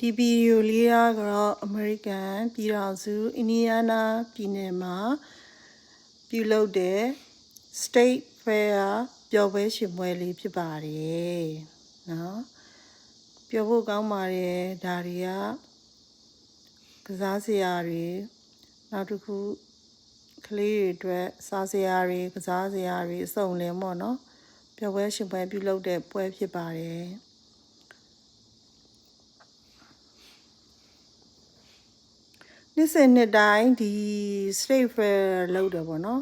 ဒီဗီဒီယိုလေးကတော့အမေရိကန်ပြည်ထောင်စုအင်ဒီယားနားပြည်နယ်မှာပြုလုပ်တဲ့ State Fair ပျော်ပွဲရှင်ပွဲလေးဖြစ်ပါတယ်နော်ပျော်ဖို့ကောင်းပါတယ်ဒါတွေကကစားစရာတွေနောက်တစ်ခုကလေးတွေအတွက်စားစရာတွေကစားစရာတွေအစုံလင်ပေါ့နော်ပျော်ပွဲရှင်ပွဲပြုလုပ်တဲ့ပွဲဖြစ်ပါတယ်နှစ်စဉ်နှစ်တိုင်းဒီ State Fair လုပ်တယ်ပေါ့နော်